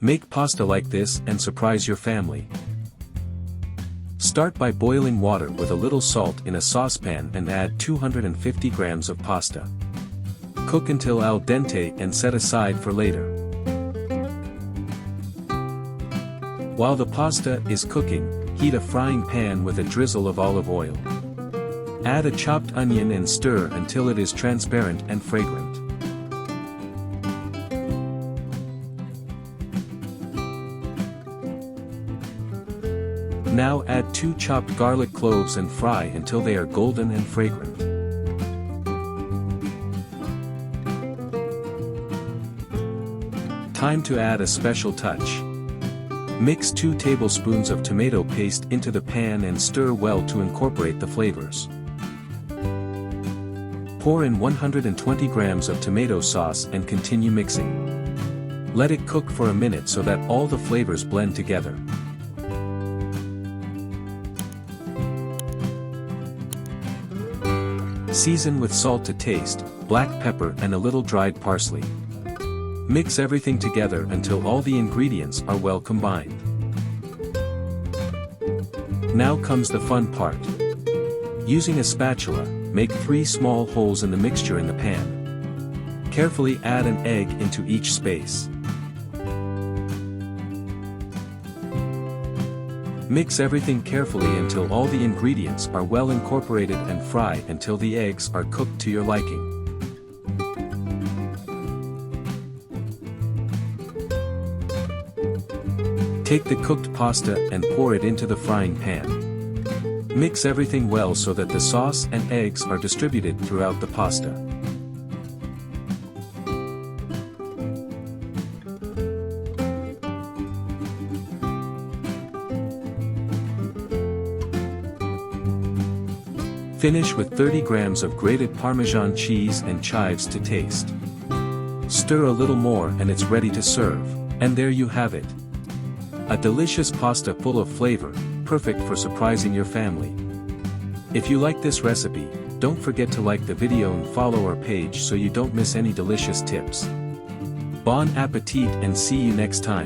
Make pasta like this and surprise your family. Start by boiling water with a little salt in a saucepan and add 250 grams of pasta. Cook until al dente and set aside for later. While the pasta is cooking, heat a frying pan with a drizzle of olive oil. Add a chopped onion and stir until it is transparent and fragrant. Now add 2 chopped garlic cloves and fry until they are golden and fragrant. Time to add a special touch. Mix 2 tablespoons of tomato paste into the pan and stir well to incorporate the flavors. Pour in 120 grams of tomato sauce and continue mixing. Let it cook for a minute so that all the flavors blend together. Season with salt to taste, black pepper and a little dried parsley. Mix everything together until all the ingredients are well combined. Now comes the fun part. Using a spatula, make 3 small holes in the mixture in the pan. Carefully add an egg into each space. Mix everything carefully until all the ingredients are well incorporated and fry until the eggs are cooked to your liking. Take the cooked pasta and pour it into the frying pan. Mix everything well so that the sauce and eggs are distributed throughout the pasta. Finish with 30 grams of grated Parmesan cheese and chives to taste. Stir a little more and it's ready to serve, and there you have it. A delicious pasta full of flavor, perfect for surprising your family. If you like this recipe, don't forget to like the video and follow our page so you don't miss any delicious tips. Bon appetit and see you next time.